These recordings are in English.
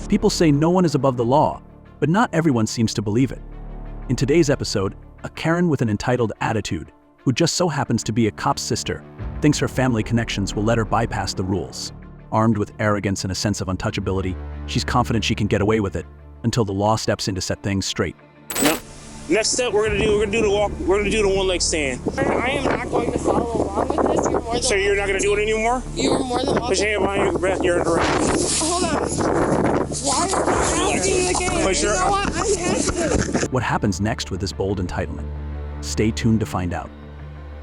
People say no one is above the law, but not everyone seems to believe it. In today's episode, a Karen with an entitled attitude, who just so happens to be a cop's sister, thinks her family connections will let her bypass the rules. Armed with arrogance and a sense of untouchability, she's confident she can get away with it until the law steps in to set things straight. Yep. Next step we're gonna do the walk. We're gonna do the one leg stand. I am not going to follow along with this. You're more than So you're not gonna do it anymore? You are more than welcome. Put your hand behind your breath. You're direct. Hold on. Why are you asking again? You know what? I'm hesitant. What happens next with this bold entitlement? Stay tuned to find out.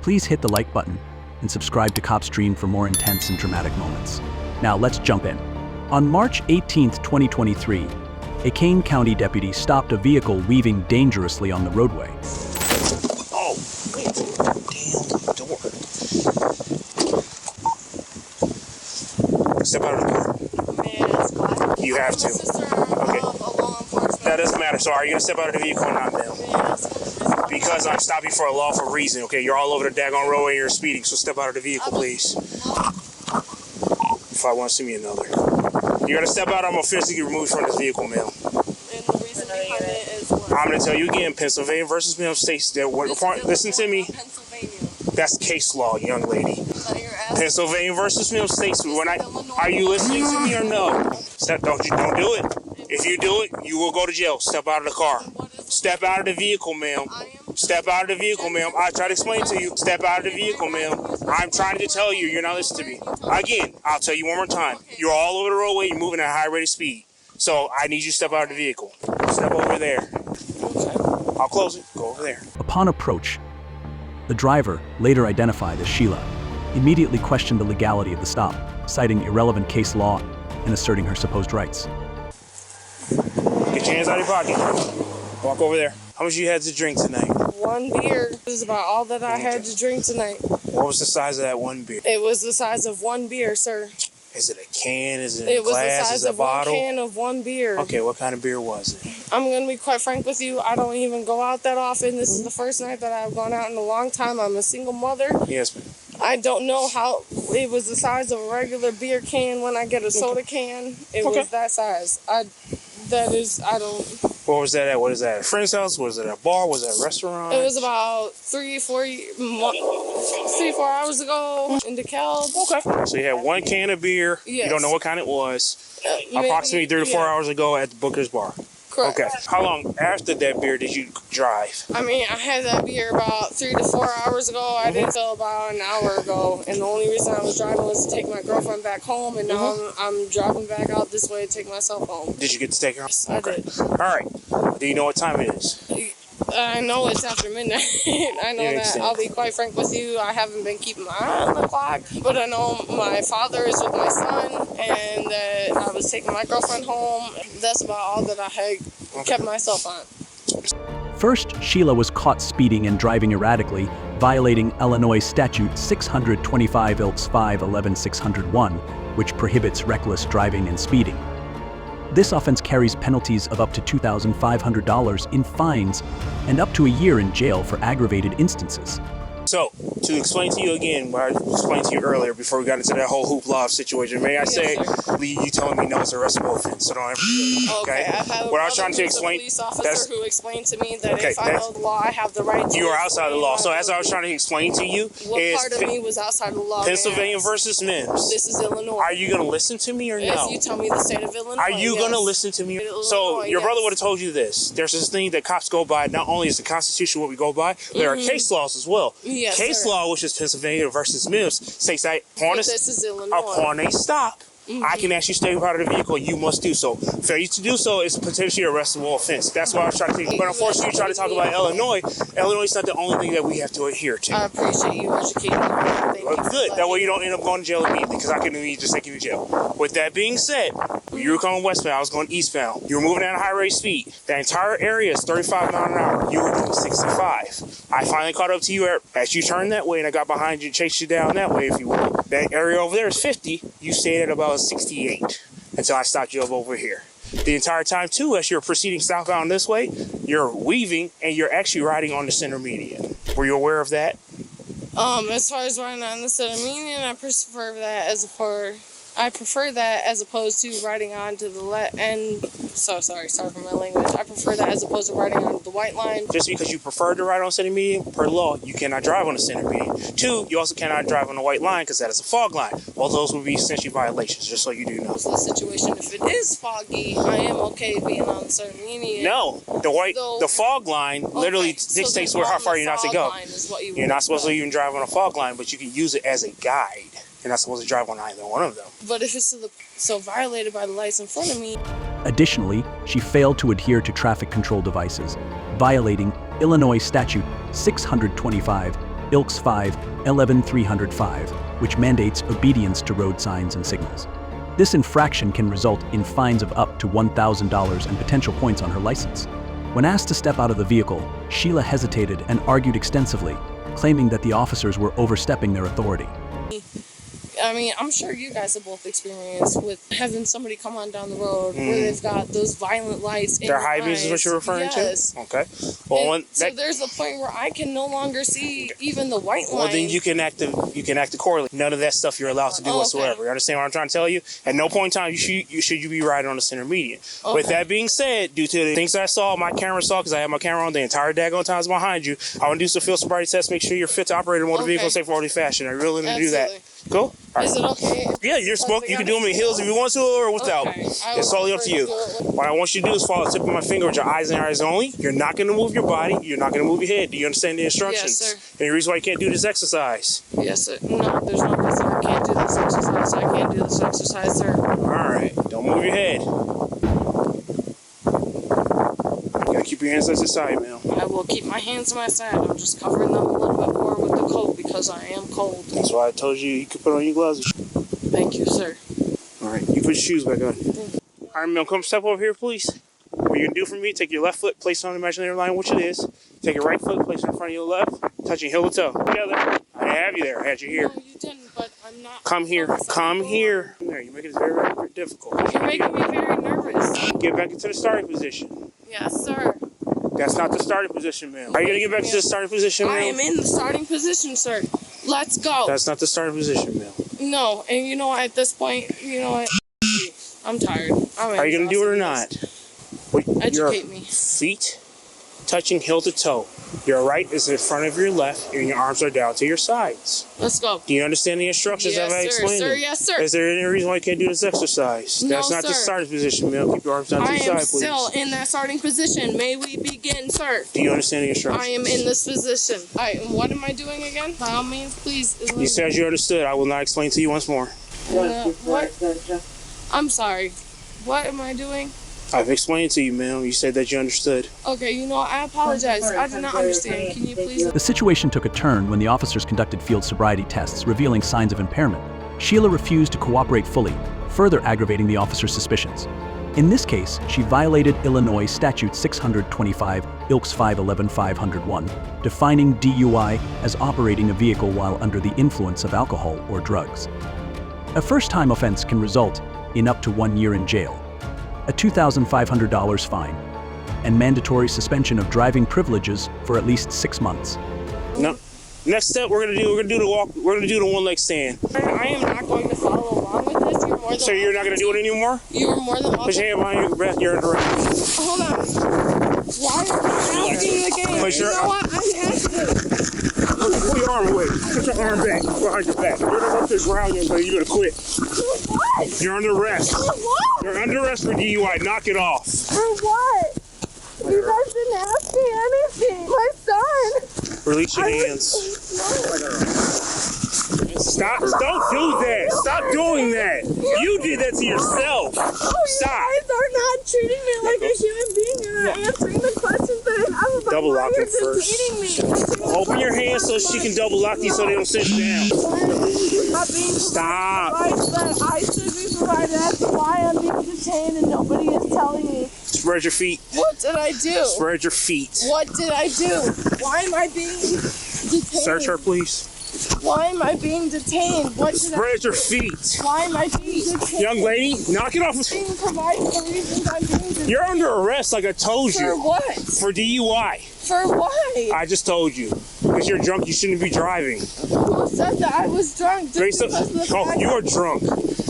Please hit the like button and subscribe to Cop Stream for more intense and dramatic moments. Now let's jump in. On March 18th, 2023, a Kane County deputy stopped a vehicle weaving dangerously on the roadway. Oh, wait. Damn door. Step out of the car. You have to. Okay. That doesn't matter. So are you going to step out of the vehicle or not now? Because I'm stopping for a lawful reason, okay? You're all over the daggone roadway and you're speeding, so step out of the vehicle, please. If I want to see me another. You're going to step out, I'm going to physically remove you from this vehicle, ma'am. And the reason behind it is what? I'm going to tell you again, Pennsylvania versus Mill states that, listen to me. That's case law, young lady. Pennsylvania versus Mill states, are you listening to me or no? Don't do it. If you do it, you will go to jail. Step out of the car. Step out of the vehicle, ma'am. Step out of the vehicle, ma'am. I try to explain to you. Step out of the vehicle, ma'am. I'm trying to tell you. You're not listening to me. Again, I'll tell you one more time. You're all over the roadway. You're moving at a high rate of speed. So I need you to step out of the vehicle. Step over there. Okay. I'll close it. Go over there. Upon approach, the driver, later identified as Sheila, immediately questioned the legality of the stop, citing irrelevant case law and asserting her supposed rights. Get your hands out of your pocket. Walk over there. How much you had to drink tonight? One beer. This is about all that I had to drink tonight. What was the size of that one beer? It was the size of one beer, sir. Is it a can? Is it a glass? It was the size Is it a of bottle? One can of one beer. Okay, what kind of beer was it? I'm going to be quite frank with you. I don't even go out that often. This is the first night that I've gone out in a long time. I'm a single mother. Yes, ma'am. I don't know how it was the size of a regular beer can when I get a soda can. It was that size. I don't. What was that at? What is that? A friend's house? Was it a bar? Was it a restaurant? It was about 3-4 hours ago in DeKalb. Okay. So you had one can of beer. Yes. You don't know what kind it was. Approximately 3 to 4 hours ago at the Booker's Bar. Correct. Okay. How long after that beer did you drive? I mean, I had that beer about 3 to 4 hours ago. I did till about an hour ago. And the only reason I was driving was to take my girlfriend back home. And now I'm driving back out this way to take myself home. Did you get to take her home? Yes, I did. All right. Do you know what time it is? I know it's after midnight. I know that. I'll be quite frank with you. I haven't been keeping my eye on the clock, but I know my father is with my son, and that I was taking my girlfriend home. That's about all that I had kept myself on. First, Sheila was caught speeding and driving erratically, violating Illinois Statute 625 Ilks 5 11 601, which prohibits reckless driving and speeding. This offense carries penalties of up to $2,500 in fines and up to a year in jail for aggravated instances. So, to explain to you again what I explained to you earlier before we got into that whole hoopla situation, may I say, you telling me no is a arrestable offense, so don't ever do that, okay? I've had what I was trying to explain, a police officer who explained to me that if I know the law, I have the right to. You are outside the law. So as I was trying to explain to you, what part of me was outside the law? Pennsylvania versus Mims. This is Illinois. Are you going to listen to me or no? If you tell me the state of Illinois. Are you going to listen to me? So your brother would have told you this. There's this thing that cops go by. Not only is the Constitution what we go by, there are case laws as well. Yes, case law, which is Pennsylvania versus Mims, states that upon a stop, I can actually stay out of the vehicle. You must do so. Failure to do so is potentially a arrestable offense. That's why I was trying to think. But unfortunately, you try to talk about Illinois. Illinois is not the only thing that we have to adhere to. I appreciate you educating me. Well, good. That way you don't end up going to jail immediately, because I can immediately just take you to jail. With that being said, you were going westbound. I was going eastbound. You were moving at a high rate of speed. That entire area is 35 miles an hour. You were doing 65. I finally caught up to you as you turned that way, and I got behind you, chased you down that way, if you will. That area over there is 50. You stayed at about 68 until I stopped you up over here. The entire time, too, as you're proceeding southbound this way, you're weaving and you're actually riding on the center median. Were you aware of that? As far as riding on the center median, I prefer that as a part. I prefer that as opposed to riding onto the sorry for my language. I prefer that as opposed to riding on the white line. Just because you prefer to ride on center median, per law, you cannot drive on the center median. 2, you also cannot drive on the white line because that is a fog line. All those would be essentially violations, just so you do know. So the situation, if it is foggy, I am okay being on the center median. No, the fog line literally dictates how far you're not to go. You're not supposed to even drive on a fog line, but you can use it as a guide. You're not supposed to drive on either one of them. But if it's so violated by the lights in front of me. Additionally, she failed to adhere to traffic control devices, violating Illinois Statute 625, Ilks 5, 11305, which mandates obedience to road signs and signals. This infraction can result in fines of up to $1,000 and potential points on her license. When asked to step out of the vehicle, Sheila hesitated and argued extensively, claiming that the officers were overstepping their authority. I mean, I'm sure you guys have both experienced with having somebody come on down the road where they've got those violent lights in their their high beams is what you're referring to? Okay. Well, so there's a point where I can no longer see even the white line. Well, then you can act accordingly. None of that stuff you're allowed to do whatsoever. Okay. You understand what I'm trying to tell you? At no point in time you should be riding on the center median. Okay. With that being said, due to the things that I saw, my camera saw, because I had my camera on the entire daggone times behind you, I want to do some field sobriety tests, make sure you're fit to operate a motor vehicle in a safe and orderly fashion. Are you willing to do that? Cool? All right. Is it okay? Yeah, you're smoking. You can do them in heels if you want to or without. Okay. It's totally up to you. What I want you to do is follow the tip of my finger with your eyes and eyes only. You're not going to move your body. You're not going to move your head. Do you understand the instructions? Yes, sir. Any reason why you can't do this exercise? Yes, sir. No, there's no reason I can't do this exercise. I can't do this exercise, sir. All right. Don't move your head. You got to keep your hands at your side, man. I will keep my hands to my side. I'm just covering them a little bit more with the coat because I am cold. That's why I told you could put on your gloves. Thank you, sir. All right. You put your shoes back on. All right, ma'am. Come step over here, please. What you're going to do for me, take your left foot, place it on the imaginary line, which it is. Take your right foot, place it in front of your left, touching heel to toe. Together. I have you there. I had you here. No, you didn't, but I'm not. Come here. Come here. There. You're making this very, very difficult. You're making me very nervous. Get back into the starting position. Yes, sir. That's not the starting position, ma'am. Are you going to get back to the starting position, ma'am? I am in the starting position, sir. Let's go. That's not the starting position, ma'am. No, and you know what, at this point, you know what? I'm tired. Are you going to do it or not? Educate me. Feet touching heel to toe. Your right is in front of your left, and your arms are down to your sides. Let's go. Do you understand the instructions that I explained? Yes, sir. Yes, sir. Is there any reason why you can't do this exercise? No, That's not the starting position, ma'am. Keep your arms down to your side, please. I am still in that starting position. May we begin, sir? Do you understand the instructions? I am in this position. All right, what am I doing again? By all means, please. You said you understood. I will not explain to you once more. What? I'm sorry. What am I doing? I've explained to you, ma'am. You said that you understood. Okay, you know, I apologize. I did not understand. Can you please? The situation took a turn when the officers conducted field sobriety tests revealing signs of impairment. Sheila refused to cooperate fully, further aggravating the officers' suspicions. In this case, she violated Illinois Statute 625, Ilks 511-501, defining DUI as operating a vehicle while under the influence of alcohol or drugs. A first-time offense can result in up to 1 year in jail, a $2,500 fine, and mandatory suspension of driving privileges for at least 6 months. No. Next step, we're gonna do the walk. We're gonna do the one leg stand. I am not going to follow along with this. You're more than. So you're not gonna do it anymore? You are more than welcome. Put your hand behind your breath. You're directed. Hold on. Why are you asking the game? You know what? I'm asking. Pull your arm away. Put your arm back behind your back. You're gonna go to the ground, young lady. You're gonna quit. What? You're under arrest. For what? You're under arrest for DUI. Knock it off. For what? You guys didn't ask me anything. My son. Release your hands. Stop. Don't do that. Stop doing that. You did that to yourself. Stop. You guys are not treating me like a human being. You're not answering the questions that I have about double lock why it you're first. detaining me. Open your hands so she can double lock these so they don't sit down. Stop. That I should be provided. That's why I'm being detained and nobody is telling me. Spread your feet. What did I do? Spread your feet. What did I do? Why am I being detained? Search her, please. Why am I being detained? What did Spread your feet. Why am I being detained? Young lady, knock it off. Being provided the reasons I'm being detained. You're under arrest, like I told you. For what? For DUI. For why? I just told you. Because you're drunk, you shouldn't be driving. Who said that I was drunk? Just because of the fact you are drunk.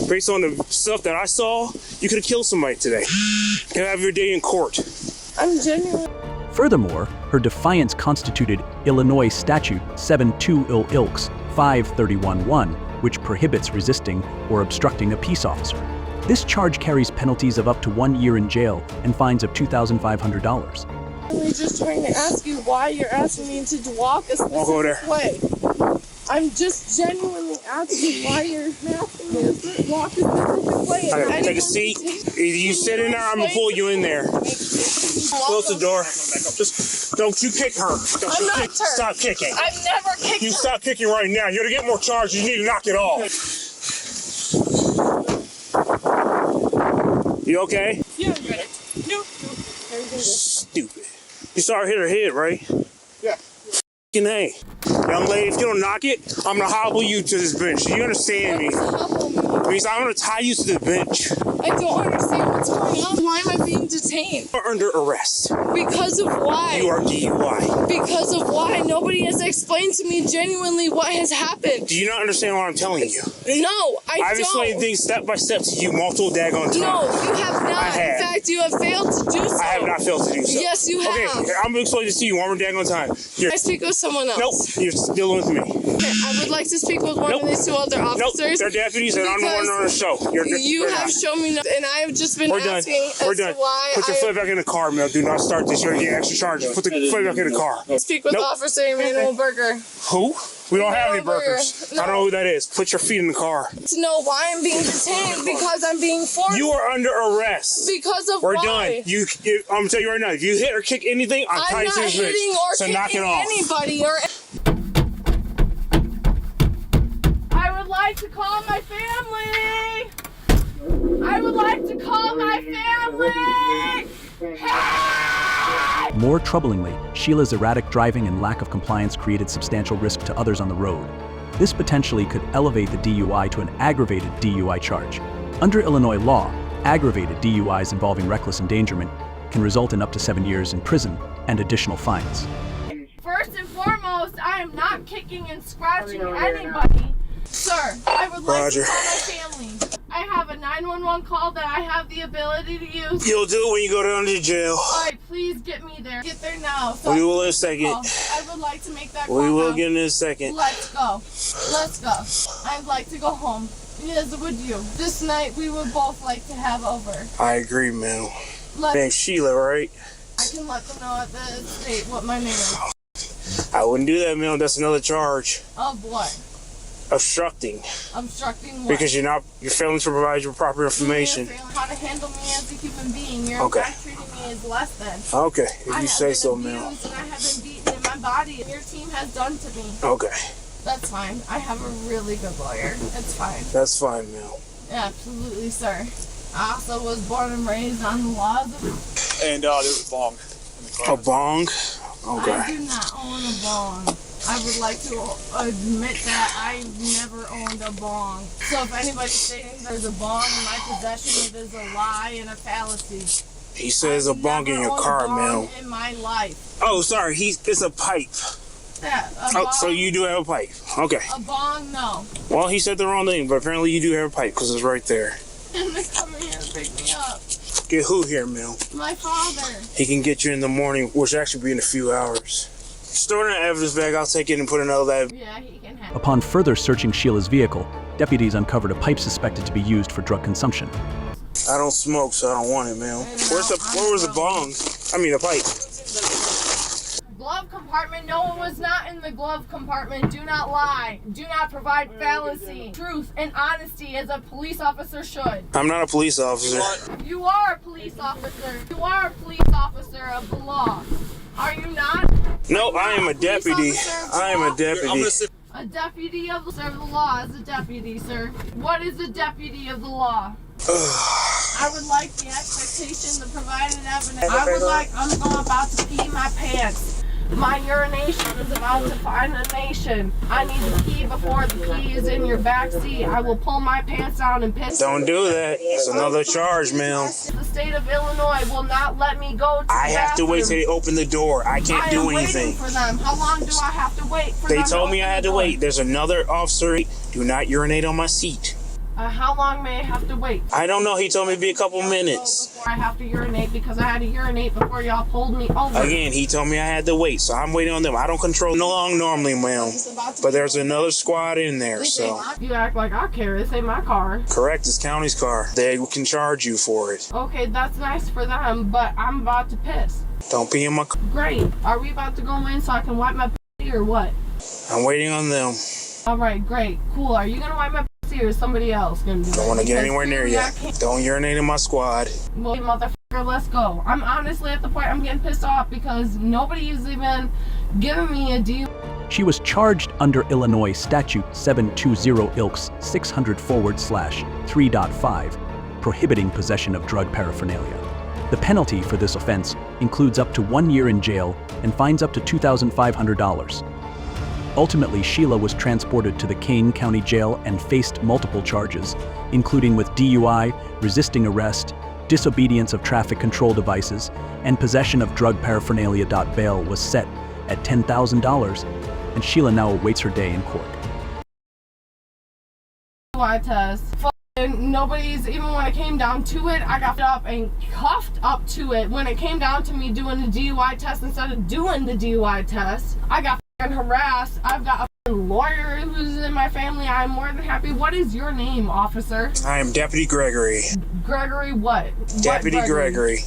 Based on the stuff that I saw, you could have killed somebody today. You have your day in court. I'm genuine. Furthermore, her defiance constituted Illinois Statute 72 Ill Ilks 5311, which prohibits resisting or obstructing a peace officer. This charge carries penalties of up to 1 year in jail and fines of $2,500. I'm just trying to ask you why you're asking me to walk a specific way. I'm just genuinely asking why you're asking me to walk a specific way. Right, take a seat. Either you sit in there, I'm gonna pull you in there. Close the door. Just don't you kick her. I'm not her. Stop kicking. I've never kicked You her. stop kicking right now. You're gonna get more charges. You need to knock it off. You okay? Yeah, I'm good. No. Stupid. You saw her hit her head, right? Yeah. F***ing A. Young lady, if you don't knock it, I'm gonna hobble you to this bench. Do you understand me? Means I'm gonna tie you to the bench. I don't understand what's going on. Why am I being detained? You're under arrest. Because of why? You are DUI. Because of why? Nobody has explained to me genuinely what has happened. Do you not understand what I'm telling you? No, I I've don't. explained things step by step to you multiple daggone times. No, you have not. I have. In fact, you have failed to do so. I have not failed to do so. Yes, you have. Okay, I'm gonna explain this to you one more daggone time. I speak with someone else. Nope, you're still with me. Okay, I would like to speak with one of these two other Nope, officers. they're deputies and I'm the one on the show. You have shown me nothing, and I have just been We're done. asking We're as done. to why Put your foot back in the car, Mel. Do not start this. You're gonna get extra charges. Put the foot back in the car. Speak with Nope. Officer Emmanuel Berger. Who? We don't have any Emmanuel Berger. burgers. No. I don't know who that is. Put your feet in the car. To know why I'm being detained because I'm being forced. You are under arrest. Because of We're why? done. I'm gonna tell you right now. If you hit or kick anything, I'm I'm tying you not to this hitting bitch. or So kicking knock it off. anybody or. I would like to call my family. I would like to call my family. Hey! More troublingly, Sheila's erratic driving and lack of compliance created substantial risk to others on the road. This potentially could elevate the DUI to an aggravated DUI charge. Under Illinois law, aggravated DUIs involving reckless endangerment can result in up to 7 years in prison and additional fines. First and foremost, I am not kicking and scratching anybody. Sir, I would like Roger. to call my family. I have a 911 call that I have the ability to use. You'll do it when you go down to jail. Alright, please get me there. Get there now. So We will in a second. I would like to make that call We will now. get in a second. Let's go. Let's go. I'd like to go home. Yes, would you? This night we would both like to have over. I agree, man. Let's, Name's Sheila, right? I can let them know at the state what my name is. I wouldn't do that, man. That's another charge. Of what? Obstructing. Obstructing what? Because you're failing to provide your proper information. How to handle me as a human being. You're Okay. in fact treating me as less than. Okay, if I you have say been so, man. abused and I have been beaten in my body, and your team has done to me. Okay, That's fine. I have a really good lawyer. It's fine. that's fine, man. Absolutely, sir. I also was born and raised on the laws of. And there was bong in the car. A bong? I Okay. do not own a bong. I would like to admit that I never owned a bong. So if anybody's saying there's a bong in my possession, it is a lie and a fallacy. He says a I've bong in never your owned a car, bong man. in my life. Oh, sorry. It's a pipe. Yeah, a Oh, bong, so you do have a pipe. Okay. a bong, no. Well, he said the wrong thing, but apparently you do have a pipe because it's right there. And they come here and pick me up. Get who here, Mel? My father. He can get you in the morning, which will actually be in a few hours. Store it in an evidence bag. I'll take it and put another bag. Yeah, he can have. Upon further searching Sheila's vehicle, deputies uncovered a pipe suspected to be used for drug consumption. I don't smoke, so I don't want it, man. Where was the bong? I mean, the pipe. Glove compartment. No one was not in the glove compartment. Do not lie. Do not provide fallacy. Truth and honesty as a police officer should. I'm not a police officer. You are a police officer. You are a police officer of the law. Are you not? No, I am a deputy. I am a I'm deputy. gonna sit. A deputy of the law is a deputy, sir. What is a deputy of the law? I would like the expectation, the provided evidence. I'm about to pee my pants. My urination is about to find a nation. I need the key before the key is in your back seat. I will pull my pants down and piss. Don't do that. It's another charge, man. The state of Illinois will not let me go to I the have to wait till bathroom. they open the door. I can't do I am anything. waiting for them. How long do I have to wait for them? They to told me I open had the to door? wait. There's another officer. Do not urinate on my seat. How long may I have to wait? I don't know. He told me it'd be a couple minutes. I have to urinate because I had to urinate before y'all pulled me over. Again, he told me I had to wait, so I'm waiting on them. I don't control no long normally, ma'am. But there's another squad in there, so. You act like I care. This ain't my car. Correct, it's county's car. They can charge you for it. Okay, that's nice for them, but I'm about to piss. Don't pee in my car. Great. Are we about to go in so I can wipe my pee or what? I'm waiting on them. All right, great. Cool. Are you going to wipe my pee or is somebody else going to do it? Don't want to get anywhere near you. Don't urinate in my squad. Well, motherfucker, let's go. I'm honestly at the point I'm getting pissed off because nobody's even giving me a deal. She was charged under Illinois Statute 720 Ilks 600/3.5, prohibiting possession of drug paraphernalia. The penalty for this offense includes up to 1 year in jail and fines up to $2,500. Ultimately, Sheila was transported to the Kane County Jail and faced multiple charges, including with DUI, resisting arrest, disobedience of traffic control devices, and possession of drug paraphernalia. Bail was set at $10,000, and Sheila now awaits her day in court. DUI test. Nobody's, even when it came down to it, I got up and cuffed up to it. When it came down to me doing the DUI test instead of doing the DUI test, I got harassed. I've got a lawyer who's in my family. I'm more than happy. What is your name, officer? I am Deputy Gregory. Gregory what? Deputy Gregory.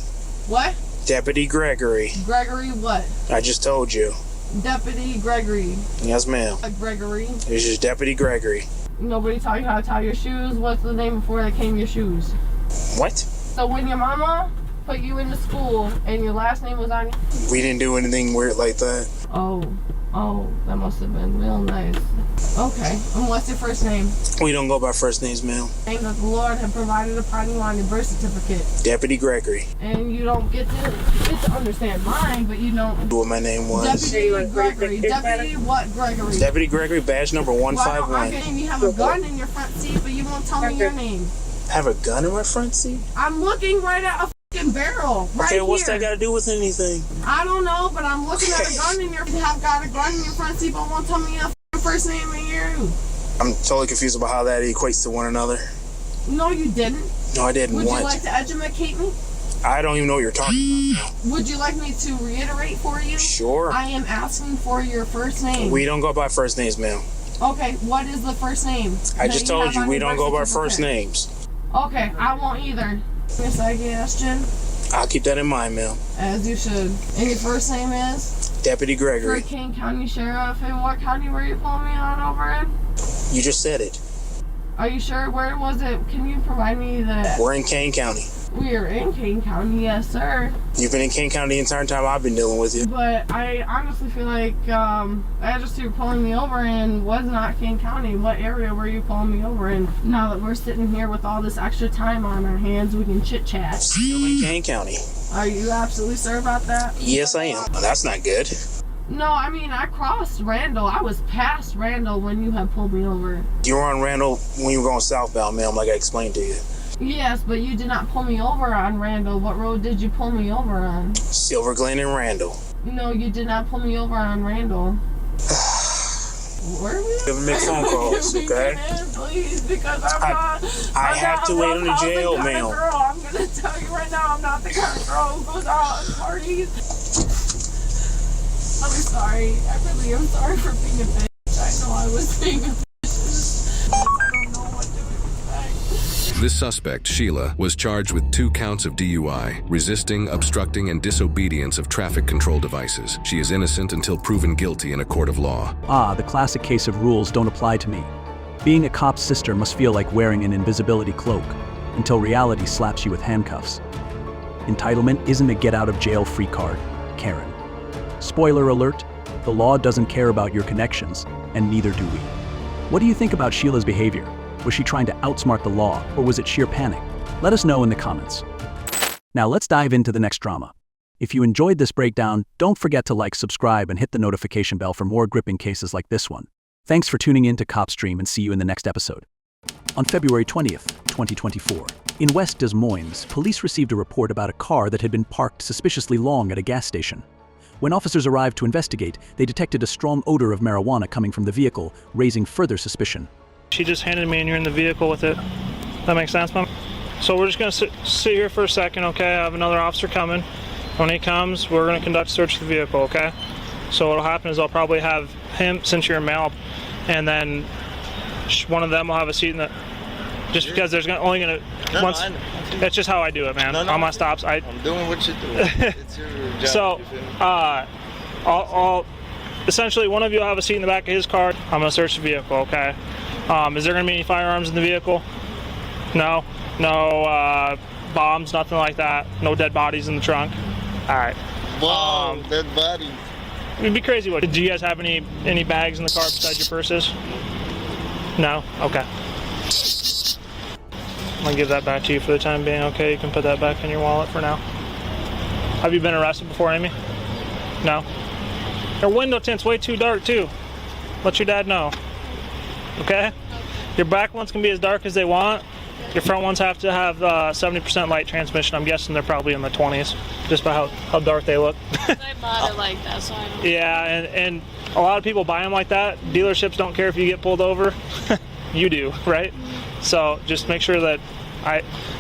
What? Deputy Gregory. Gregory what? I just told you. Deputy Gregory. Yes, ma'am. Gregory. It's just Deputy Gregory. Nobody taught you how to tie your shoes? What's the name before they came your shoes? What? So when your mama put you into school and your last name was on... We didn't do anything weird like that. Oh, that must have been real nice. Okay, and what's your first name? We don't go by first names, ma'am. Name that the Lord had provided upon you on your birth certificate. Deputy Gregory. And you don't get to understand mine, but you don't... What my name was. Deputy Gregory. Deputy what Gregory? Deputy Gregory, badge number 151. You have a gun in your front seat, but you won't tell me your name. I have a gun in my front seat? I'm looking right at a barrel right okay, what's here. that got to do with anything? I don't know, but I'm looking at a gun in your... You have got a gun in your front seat, but won't tell me your first name and you. I'm totally confused about how that equates to one another. No, you didn't. No, I didn't. Would you like to educate me? I don't even know what you're talking about now. Would you like me to reiterate for you? Sure. I am asking for your first name. We don't go by first names, ma'am. Okay, what is the first name? I just told you, we don't go by first names. Okay, I won't either. Suggestion? I'll keep that in mind, ma'am. As you should. And your first name is? Deputy Gregory. For Kane County Sheriff. And what county were you pulling me on over in? You just said it. Are you sure? Where was it? Can you provide me the... We're in Kane County. We are in Kane County, yes, sir. You've been in Kane County the entire time I've been dealing with you. But I honestly feel like the address you were pulling me over in was not Kane County. What area were you pulling me over in? Now that we're sitting here with all this extra time on our hands, we can chit-chat. Still in Kane County. Are you absolutely sure about that? Yes, I am. Well, that's not good. No, I mean, I crossed Randall. I was past Randall when you had pulled me over. You were on Randall when you were going southbound, ma'am, like I explained to you. Yes, but you did not pull me over on Randall. What road did you pull me over on? Silver Glen and Randall. No, you did not pull me over on Randall. Where are we? You haven't made phone calls, okay? Please, because I have to wait on the jail, ma'am. I'm going to tell you right now, I'm not the kind of girl who goes out on parties. I'm sorry. I really am sorry for being a bitch. I know I was being a bitch. I don't know what to expect. This suspect, Sheila, was charged with 2 counts of DUI, resisting, obstructing, and disobedience of traffic control devices. She is innocent until proven guilty in a court of law. Ah, the classic case of rules don't apply to me. Being a cop's sister must feel like wearing an invisibility cloak, until reality slaps you with handcuffs. Entitlement isn't a get-out-of-jail-free card, Karen. Spoiler alert, the law doesn't care about your connections, and neither do we. What do you think about Sheila's behavior? Was she trying to outsmart the law, or was it sheer panic? Let us know in the comments. Now let's dive into the next drama. If you enjoyed this breakdown, don't forget to like, subscribe, and hit the notification bell for more gripping cases like this one. Thanks for tuning in to CopStream, and see you in the next episode. On February 20th, 2024, in West Des Moines, police received a report about a car that had been parked suspiciously long at a gas station. When officers arrived to investigate, they detected a strong odor of marijuana coming from the vehicle, raising further suspicion. She just handed me and you're in the vehicle with it. That makes sense, Mom? So we're just gonna sit here for a second, okay? I have another officer coming. When he comes, we're gonna conduct a search of the vehicle, okay? So what'll happen is I'll probably have him, since you're a male, and then one of them will have a seat in the, just because there's only gonna, once, that's just how I do it, man. On my stops, I'm doing what you do. It's your job. So, I'll essentially, one of you will have a seat in the back of his car. I'm gonna search the vehicle, okay? Is there gonna be any firearms in the vehicle? No? No bombs, nothing like that? No dead bodies in the trunk? Alright. Wow, dead body. It'd be crazy. What? Do you guys have any bags in the car besides your purses? No? Okay. I'm gonna give that back to you for the time being, okay? You can put that back in your wallet for now. Have you been arrested before, Amy? No? Your window tint's way too dark, too. Let your dad know. Okay? Your back ones can be as dark as they want. Your front ones have to have 70% light transmission. I'm guessing they're probably in the 20s, just by how dark they look. I bought it like that, so I don't. Yeah, and a lot of people buy them like that. Dealerships don't care if you get pulled over. You do, right? So just make sure that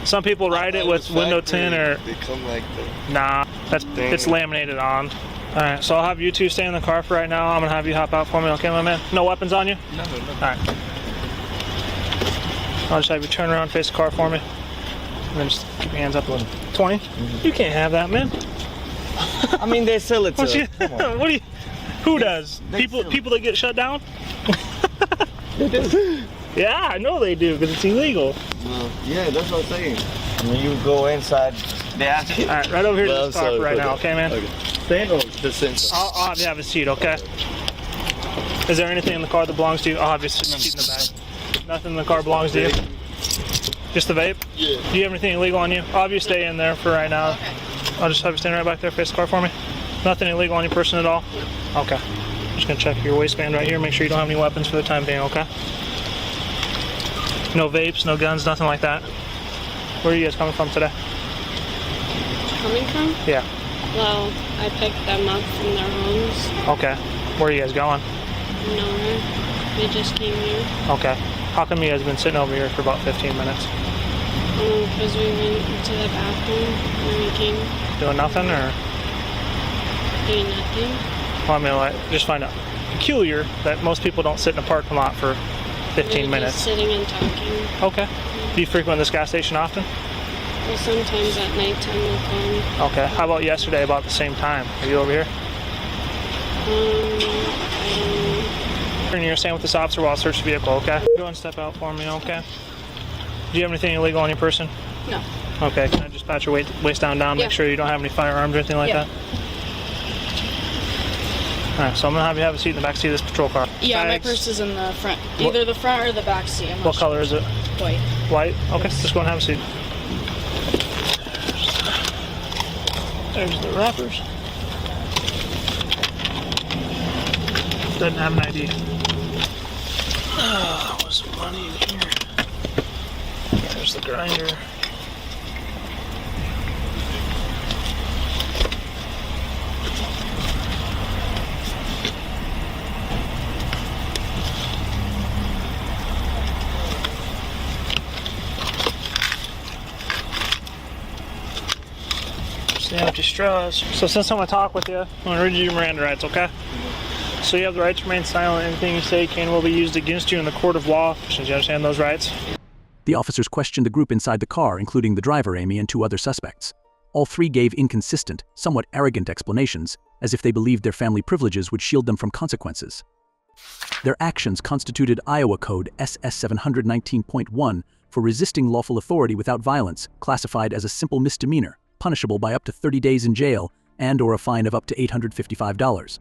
some people ride it with window tint or. They come like that. Nah, it's laminated on. All right, so I'll have you two stay in the car for right now. I'm gonna have you hop out for me, okay, my man? No weapons on you? No. All right. I'll just have you turn around, face the car for me, and then just keep your hands up. 20? You can't have that, man. I mean, they sell it to us. What do you? Who does? People that get shut down? They do. Yeah, I know they do because it's illegal. Well, yeah, that's what I'm saying. When you go inside, they ask you. All right, right over here to this car right now, okay, man? Okay. Stand or just inside? I'll have you have a seat, okay? Is there anything in the car that belongs to you? I'll have you seat in the back. Nothing in the car belongs to you? Just the vape? Yeah. Do you have anything illegal on you? I'll have you stay in there for right now. Okay. I'll just have you stand right back there, face the car for me. Nothing illegal on your person at all? Okay. I'm just gonna check your waistband right here, make sure you don't have any weapons for the time being, okay? No vapes, no guns, nothing like that. Where are you guys coming from today? Coming from? Yeah. Well, I picked them up from their homes. Okay. Where are you guys going? Nowhere. They just came here. Okay. How come you guys been sitting over here for about 15 minutes? Because we went to the bathroom when we came. Doing nothing, or? Doing nothing. Well, I mean, like, just find out peculiar that most people don't sit in a parking lot for 15 We're minutes. just sitting and talking. Okay. Do you frequent this gas station often? Well, sometimes at nighttime we'll come. Okay. How about yesterday about the same time? Are you over here? And you're staying with this officer while I search the vehicle, okay? Go and step out for me, okay? Do you have anything illegal on your person? No. Okay, can I just pat your waist down, Yeah. make sure you don't have any firearms or anything like Yeah. that? Alright, so I'm gonna have you have a seat in the back seat of this patrol car. Yeah, Bags. my purse is in the front. Either the front or the back seat. I'm not What sure. color is it? White. White? Okay, just go and have a seat. There's the wrappers. Doesn't have an ID. What's some money in here? There's the grinder. Just the empty straws. So since I'm gonna talk with you, I'm gonna read you your Miranda rights, okay? So you have the right to remain silent. Anything you say can and will be used against you in the court of law. Do you understand those rights? The officers questioned the group inside the car, including the driver, Amy, and 2 other suspects. All 3 gave inconsistent, somewhat arrogant explanations, as if they believed their family privileges would shield them from consequences. Their actions constituted Iowa Code SS 719.1 for resisting lawful authority without violence, classified as a simple misdemeanor, punishable by up to 30 days in jail and/or a fine of up to $855.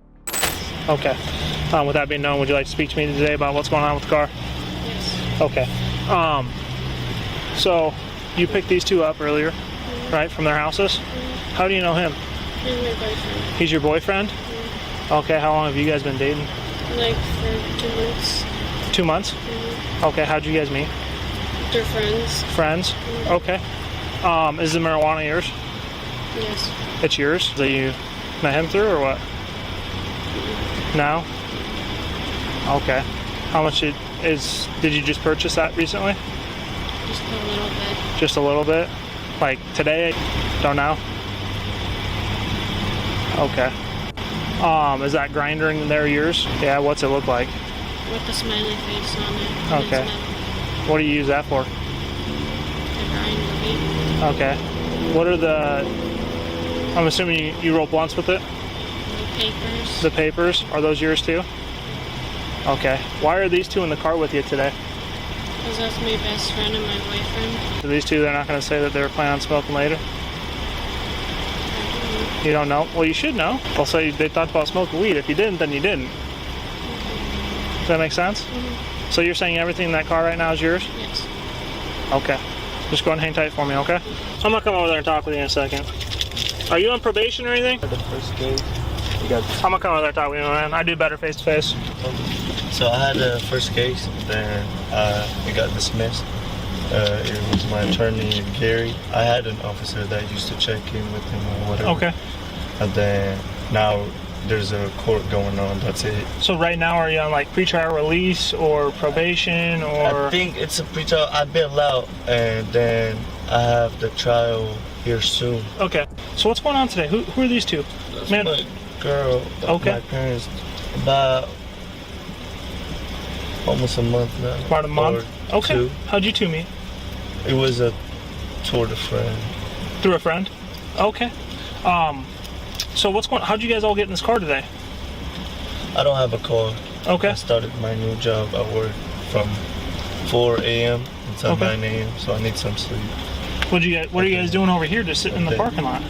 Okay. With that being known, would you like to speak to me today about what's going on with the car? Yes. Okay. So you picked these 2 up earlier, right, from their houses? How do you know him? He's my boyfriend. He's your boyfriend? Okay, how long have you guys been dating? Like for 2 months. 2 months? Okay, how'd you guys meet? They're friends. Friends? Okay. Is the marijuana yours? Yes. It's yours that you met him through, or what? No? Okay. How much Did you just purchase that recently? Just a little bit. Just a little bit? Like today? Don't know? Okay. Is that grinder in there yours? Yeah, what's it look like? With the smiley face on it. Okay. What do you use that for? To grind the meat. Okay. What are I'm assuming you roll blunts with it? The papers. The papers, are those yours too? Okay. Why are these two in the car with you today? Because that's my best friend and my boyfriend. So these two, they're not going to say that they were planning on smoking later? You don't know? Well, you should know. They'll say they thought about smoking weed. If you didn't, then you didn't. Does that make sense? Mm-hmm. So you're saying everything in that car right now is yours? Yes. Okay. Just go and hang tight for me, okay? I'm going to come over there and talk with you in a second. Are you on probation or anything? The first case, I'm going to come over there and talk with you, man. I do better face-to-face. so I had the first case, then it got dismissed. It was my attorney, Gary. I had an officer that used to check in with him or whatever. Okay. And then now there's a court going on, that's it. So right now, are you on like pretrial release or probation or? I think it's a pretrial. I've been out, and then I have the trial here soon. Okay. So what's going on today? Who are these two? That's Man. my girl. Okay. My parents. About almost a month now. About a month? Or Okay. two. How'd you two meet? It was a tour de friend. Through a friend? Okay. So how'd you guys all get in this car today? I don't have a car. Okay. I started my new job at work from 4 a.m. until Okay. 9 a.m. So I need some sleep. What are you guys doing over here, just sitting in the Okay. parking lot?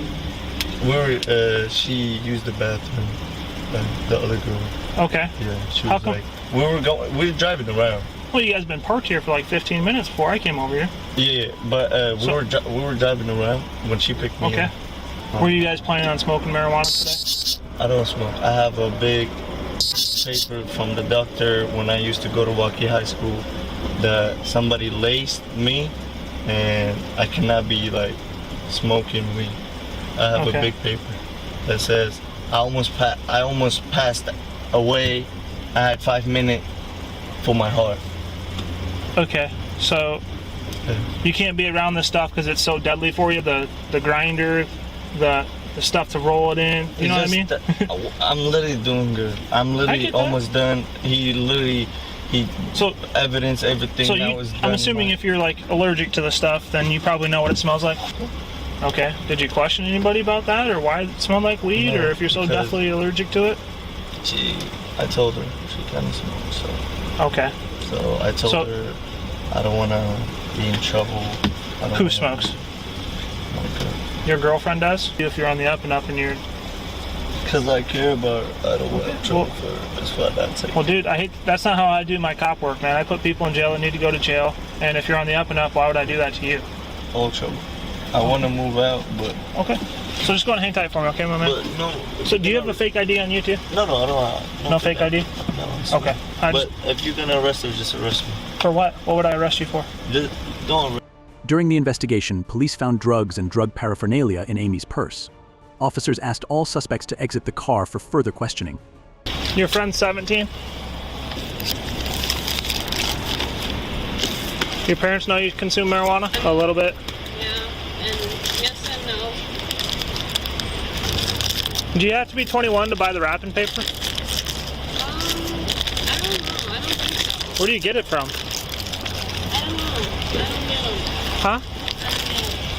She used the bathroom. The other girl. Okay. Yeah, she How was come? like, we were driving around. Well, you guys been parked here for like 15 minutes before I came over here. Yeah, but we were driving around when she picked me Okay. up. Were you guys planning on smoking marijuana today? I don't smoke. I have a big paper from the doctor when I used to go to Waukee High School that somebody laced me and I cannot be like smoking weed. I have Okay. a big paper that says I almost passed away. I had 5 minutes for my heart. Okay. So you can't be around this stuff because it's so deadly for you. The grinder, the stuff to roll it in. You know what I mean? I'm literally doing good. I'm I literally get that. almost done. He So evidence everything So that was done. I'm assuming if you're like allergic to the stuff, then you probably know what it smells like. Okay. Did you question anybody about that, or why it smelled like weed, No, or if you're so because- deathly allergic to it? I told her she kind of smokes, so Okay. I told So- her I don't want to be in trouble. Who smokes? Your girlfriend does? If you're on the up and up and you're... Because I care about her. I don't want trouble for her. That's what that's like. Well, dude, that's not how I do my cop work, man. I put people in jail that need to go to jail, and if you're on the up and up, why would I do that to you? All trouble. I want to move out, but... Okay. So just go and hang tight for me, okay, my man? But no. So do you have a fake ID on you, too? No, I don't have. No fake ID? No. Okay. But if you're going to arrest her, just arrest me. For what? What would I arrest you for? Just don't arrest. During the investigation, police found drugs and drug paraphernalia in Amy's purse. Officers asked all suspects to exit the car for further questioning. Your friend's 17? Your parents know you consume marijuana? A little bit? Yeah, and yes and no. Do you have to be 21 to buy the wrapping paper? I don't know. I don't think so. Where do you get it from? I don't know. I don't get them. Huh?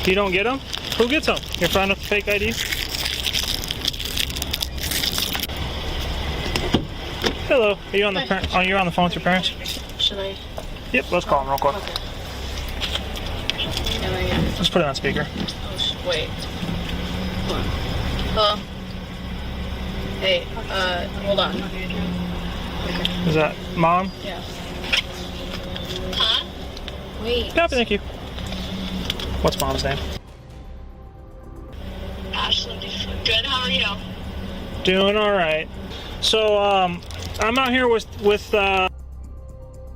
You don't get them? Who gets them? Your friend with the fake ID? Hello. Are you on the you're on the phone with your parents? Should I? Yep. Let's call them real quick. Okay. There we go. Let's put it on speaker. Oh, wait. Hold on. Hello? Hey, hold on. Is that mom? Yeah. Huh? Wait. Copy. Thank you. What's mom's name? Ashley. Good, how are you? Doing all right. So I'm out here with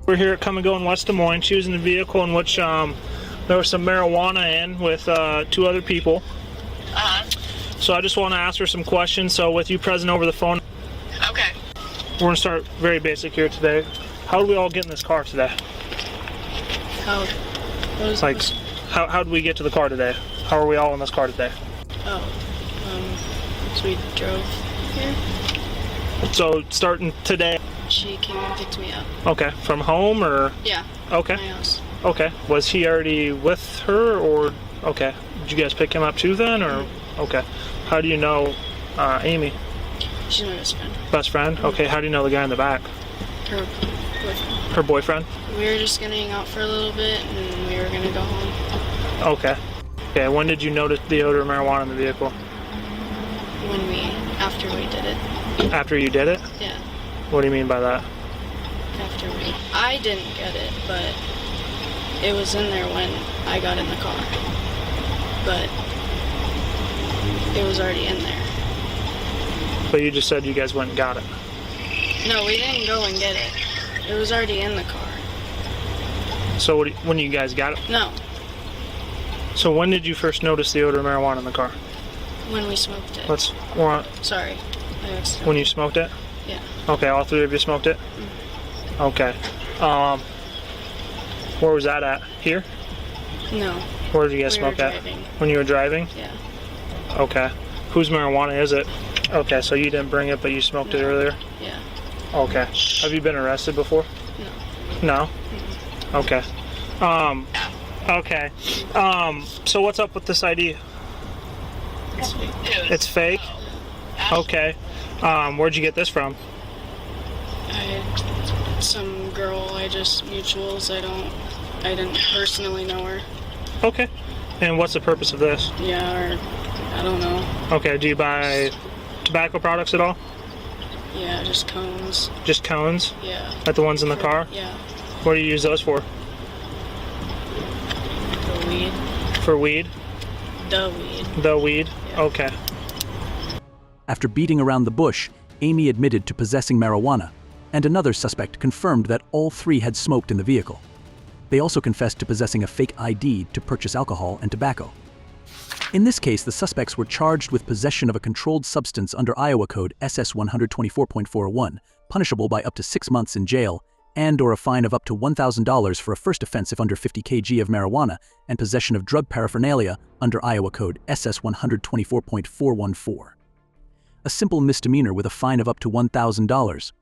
we're here at Come and Go in West Des Moines. She was in the vehicle in which there was some marijuana in with 2 other people. So I just want to ask her some questions. So with you present over the phone, Okay. we're gonna start very basic here today. How did we all get in this car today? How? What is Like, this? how did we get to the car today? How are we all in this car today? So we drove here. So starting today. She came and picked me up. Okay, from home or? Yeah. Okay. My house. Okay. Was he already with her or? Okay. Did you guys pick him up too then or? Okay. How do you know Amy? She's my best friend. Best friend? Okay. How do you know the guy in the back? Her boyfriend. Her boyfriend? We were just gonna hang out for a little bit and we were gonna go home. Okay. Okay. When did you notice the odor of marijuana in the vehicle? After we did it. After you did it? Yeah. What do you mean by that? I didn't get it, but it was in there when I got in the car. But it was already in there. But you just said you guys went and got it. No, we didn't go and get it. It was already in the car. So when you guys got it? No, So when did you first notice the odor of marijuana in the car? when we smoked it. When Sorry. you smoked it? Yeah. Okay, all three of you smoked it? Okay. Where was that at? Here? No. Where did you guys smoke at? When you were driving? Yeah. Okay. Whose marijuana is it? Okay, so you didn't bring it, but you smoked it earlier? Yeah. Okay. Have you been arrested before? No. No? Okay. Okay. So what's up with this ID? It's fake? Okay. Where'd you get this from? Some girl mutuals. I didn't personally know her. Okay. And what's the purpose of this? Yeah, or I don't know. Okay, do you buy tobacco products at all? Yeah, just cones. Just cones? Yeah. Like the ones in the car? Yeah. What do you use those for? The weed. For weed? The weed. The weed? Yeah. Okay. After beating around the bush, Amy admitted to possessing marijuana, and another suspect confirmed that all three had smoked in the vehicle. They also confessed to possessing a fake ID to purchase alcohol and tobacco. In this case, the suspects were charged with possession of a controlled substance under Iowa Code SS 124.401, punishable by up to 6 months in jail and/or a fine of up to $1,000 for a first offense if under 50 kg of marijuana, and possession of drug paraphernalia under Iowa Code SS 124.414. A simple misdemeanor with a fine of up to $1,000.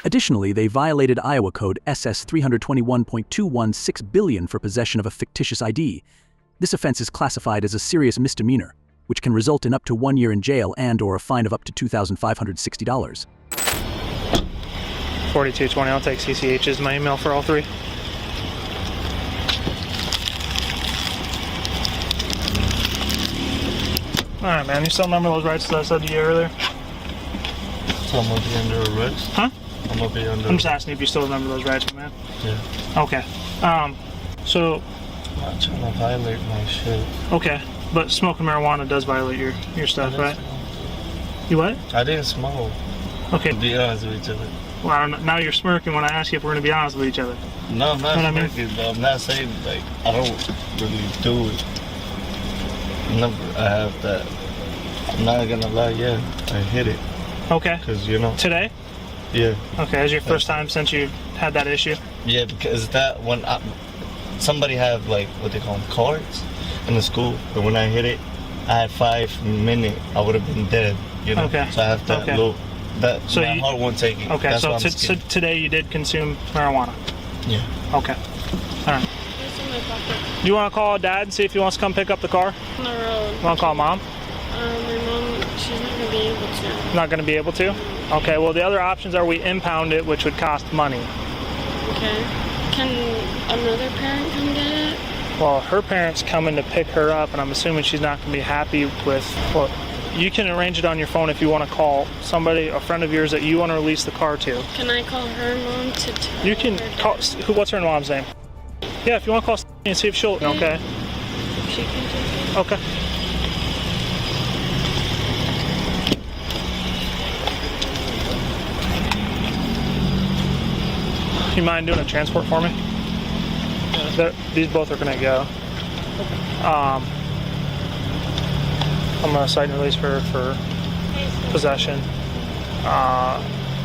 Additionally, they violated Iowa Code SS 321.216 billion for possession of a fictitious ID. This offense is classified as a serious misdemeanor, which can result in up to 1 year in jail and/or a fine of up to $2,560. 4220, I'll take CCH as my email for all three. Alright, man, you still remember those rights that I said to you earlier? So I'm gonna be under arrest? Huh? I'm gonna be under I'm just asking if you still remember those rights, man. Yeah. Okay. So... I'm not trying to violate my shit. Okay, but smoking marijuana does violate your stuff, right? You what? I didn't smoke. Okay. To be honest with each other. Well, I don't know. Now you're smirking when I ask you if we're going to be honest with each other. No, I'm not You know what I mean? smoking, but I'm not saying, like, I don't really do it. I have that. I'm not gonna lie, yeah, I hit it. Okay. Because, you know. Today? Yeah. Okay, is your first time since you had that issue? Yeah, because that when somebody have like what they call them, cards in the school, but when I hit it, I had 5 minutes. I would have been dead. You know. Okay. So I have that low. That so my heart won't take it. Okay. That's So, why I'm so today you did consume marijuana. Yeah. Okay. All right. Do you want to call Dad and see if he wants to come pick up the car? On the road. You want to call Mom? My mom, she's not gonna be able to. Not going to be able to? Okay. Well, the other options are we impound it, which would cost money. Okay. Can another parent come get it? Well, her parents coming to pick her up, and I'm assuming she's not going to be happy with. Well, you can arrange it on your phone if you want to call somebody, a friend of yours that you want to release the car to. Can I call her mom to tell You can her call. dad? What's her mom's name? Yeah, if you want to call and see if she'll. Okay. She can take it. Okay. You mind doing a transport for me? These both are going to go. I'm going to cite and release her for possession.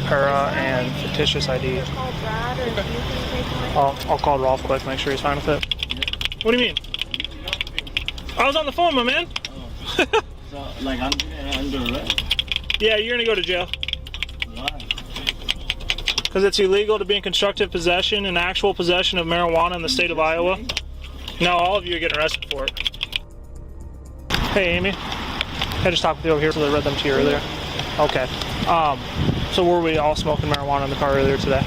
para and fictitious ID. I'll call Rolf quick, make sure he's fine with it. What do you mean? I was on the phone, my man. So, like, I'm under arrest? Yeah, you're gonna go to jail. Why? Because it's illegal to be in constructive possession and actual possession of marijuana in the state of Iowa. No, all of you are getting arrested for it. Hey, Amy. I just talked with you over here, so I read them to you earlier. Okay. So were we all smoking marijuana in the car earlier today?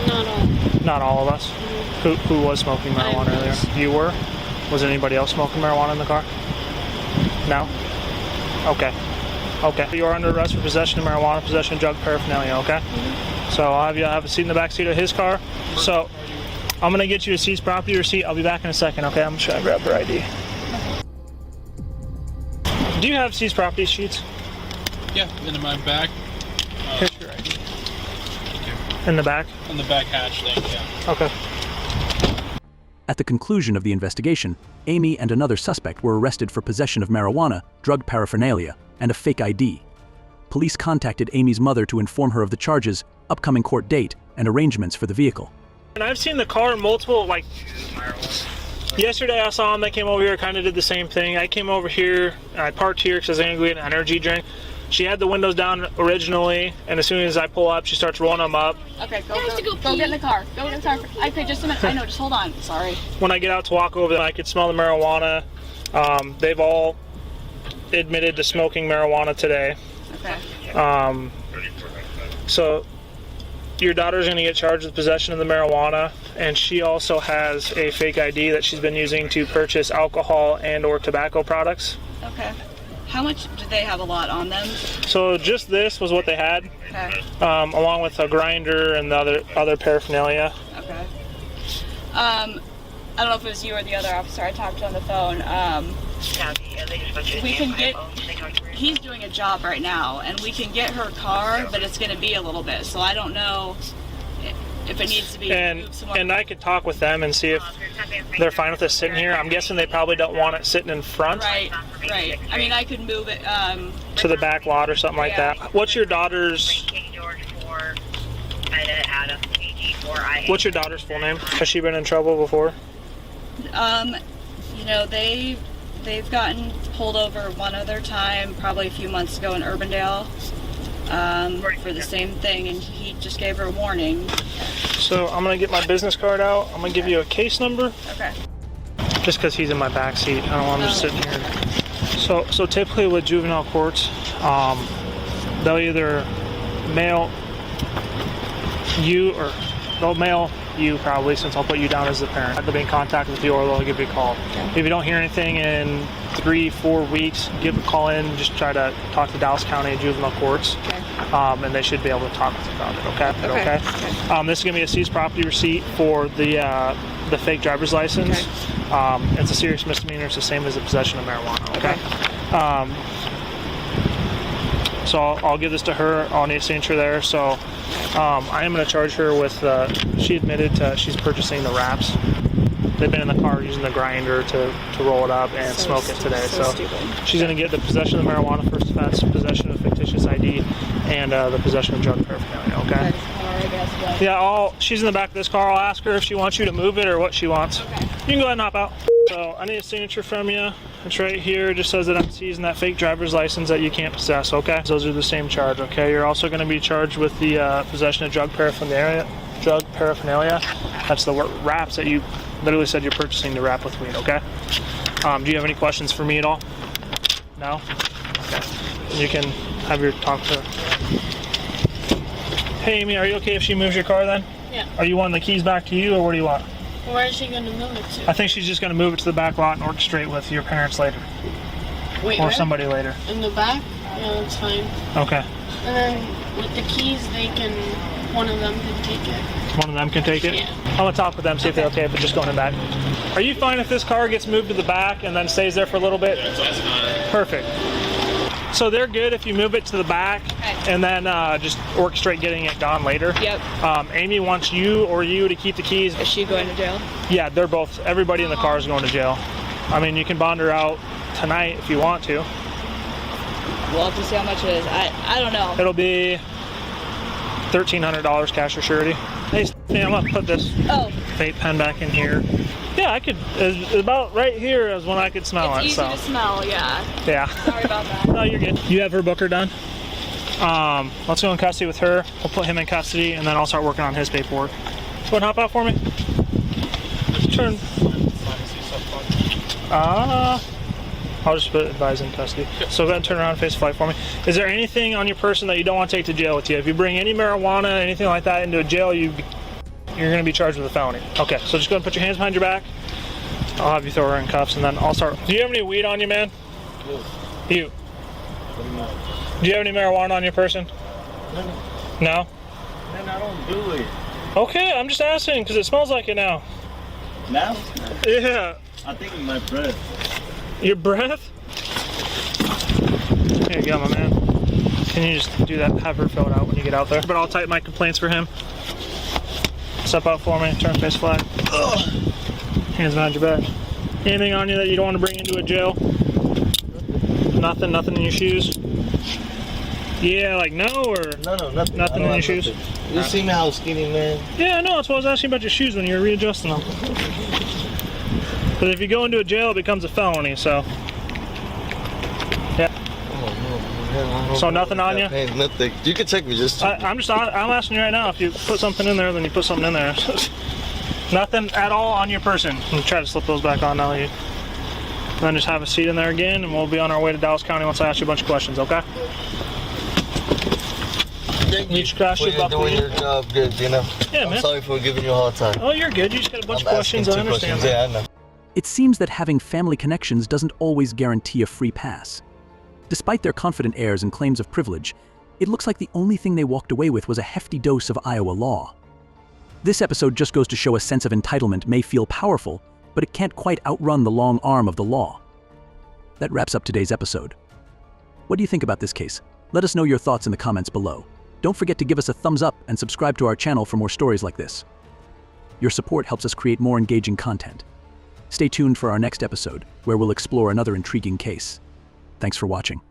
Not all. Not all of us? Who was smoking marijuana earlier? You were? Was anybody else smoking marijuana in the car? No? Okay. Okay. You are under arrest for possession of marijuana, possession of drug paraphernalia, okay? So I'll have you have a seat in the back seat of his car. So I'm going to get you a seize property receipt. I'll be back in a second, okay? I'm going to try to grab her ID. Do you have seize property sheets? Yeah, in my back. Here's your ID. In the back? In the back hatch thing, yeah. Okay. At the conclusion of the investigation, Amy and another suspect were arrested for possession of marijuana, drug paraphernalia, and a fake ID. Police contacted Amy's mother to inform her of the charges, upcoming court date, and arrangements for the vehicle. And I've seen the car multiple, like, yesterday I saw him, they came over here, kind of did the same thing. I came over here, I parked here because I was going to go get an energy drink. She had the windows down originally, and as soon as I pull up, she starts rolling them up. Okay, go get in the car. Go in the car. Okay, just a minute. I know, just hold on. Sorry. When I get out to walk over them, I could smell the marijuana. They've all admitted to smoking marijuana today. Okay. So your daughter's going to get charged with possession of the marijuana, and she also has a fake ID that she's been using to purchase alcohol and or tobacco products. Okay. How much do they have a lot on them? So just this was what they had, Okay. along with a grinder and the other paraphernalia. Okay. I don't know if it was you or the other officer I talked to on the phone. We can get, he's doing a job right now, and we can get her car, but it's going to be a little bit, so I don't know if it needs to be moved somewhere. And I could talk with them and see if they're fine with us sitting here. I'm guessing they probably don't want it sitting in front. Right. I mean, I could move it to the back lot or something like that. What's your daughter's full name? Has she been in trouble before? You know, they've gotten pulled over one other time, probably a few months ago in Urbandale, for the same thing, and he just gave her a warning. So I'm gonna get my business card out. I'm gonna give you a case number. Okay. Just because he's in my back seat, I don't want him just sitting here. So typically with juvenile courts, they'll either mail you, or they'll mail you probably, since I'll put you down as the parent. They'll be in contact with you, or they'll give you a call. Okay. If you don't hear anything in 3-4 weeks, give a call in. Just try to talk to Dallas County Juvenile Courts, okay. And they should be able to talk with you about it. Okay. This is gonna be a seized property receipt for the fake driver's license. Okay. It's a serious misdemeanor. It's the same as the possession of marijuana. Okay. So I'll give this to her. I'll need a signature there. So I am going to charge her with, she admitted she's purchasing the wraps. They've been in the car using the grinder to roll it up and smoke it today. So she's going to get the possession of marijuana first offense, possession of fictitious ID, and the possession of drug paraphernalia, okay? Yeah, she's in the back of this car. I'll ask her if she wants you to move it or what she wants. Okay. You can go ahead and hop out. So I need a signature from you. It's right here. It just says that I'm seizing that fake driver's license that you can't possess, okay? Those are the same charge, okay? You're also going to be charged with the possession of drug paraphernalia. That's the wraps that you literally said you're purchasing to wrap with weed, okay? Do you have any questions for me at all? No? Okay. You can have your talk to her. Hey, Amy, are you okay if she moves your car then? Yeah. Are you wanting the keys back to you, or what do you want? Where is she going to move it to? I think she's just going to move it to the back lot and orchestrate with your parents later. Wait, or somebody later. In the back? Yeah, that's fine. Okay. And then with the keys, one of them can take it. One of them can take it? Yeah. I'm going to talk with them, see if they're okay if it's just going in the back. Are you fine if this car gets moved to the back and then stays there for a little bit? That's fine. Perfect. So they're good if you move it to the back, okay. And then just orchestrate getting it gone later. Yep. Amy wants you to keep the keys. Is she going to jail? Yeah, they're both. Everybody in the car is going to jail. I mean, you can bond her out tonight if you want to. We'll have to see how much it is. I don't know. It'll be $1,300 cash or surety. Hey, Stephanie, I'm gonna put this vape pen back in here. Yeah, I could. It's about right here is when I could smell it. It's easy to smell, yeah. Yeah. Sorry about that. No, you're good. You have her booker done. Let's go in custody with her. We'll put him in custody, and then I'll start working on his paperwork. You want to hop out for me? Turn. I'll just put advise in custody. So go ahead and turn around and face the flight for me. Is there anything on your person that you don't want to take to jail with you? If you bring any marijuana, anything like that into a jail, you're going to be charged with a felony. Okay, so just go ahead and put your hands behind your back. I'll have you throw her in cuffs, and then I'll start. Do you have any weed on you, man? You. Do you have any marijuana on your person? No? Man, I don't do it. Okay, I'm just asking because it smells like it now. Now? Yeah. I think in my breath. Your breath? Here you go, my man. Can you just do that, have her fill it out when you get out there? But I'll type my complaints for him. Step out for me, turn face flag. Hands behind your back. Anything on you that you don't want to bring into a jail? Nothing in your shoes? Yeah, like no, or? No, nothing. Nothing in your shoes? You see me how skinny, man? Yeah, no, that's why I was asking about your shoes when you were readjusting them. Because if you go into a jail, it becomes a felony, so. Yeah. Oh, no. So nothing on you? Hey, nothing. You can check me just. I'm asking you right now. If you put something in there, then you put something in there. Nothing at all on your person. I'm try to slip those back on now. Then just have a seat in there again, and we'll be on our way to Dallas County once I ask you a bunch of questions. Okay? You're doing your job good, you know? Yeah, man. I'm sorry for giving you a hard time. Oh, you're good. You just got a bunch of questions. I understand. Yeah, I know. It seems that having family connections doesn't always guarantee a free pass. Despite their confident airs and claims of privilege, it looks like the only thing they walked away with was a hefty dose of Iowa law. This episode just goes to show a sense of entitlement may feel powerful, but it can't quite outrun the long arm of the law. That wraps up today's episode. What do you think about this case? Let us know your thoughts in the comments below. Don't forget to give us a thumbs up and subscribe to our channel for more stories like this. Your support helps us create more engaging content. Stay tuned for our next episode, where we'll explore another intriguing case. Thanks for watching.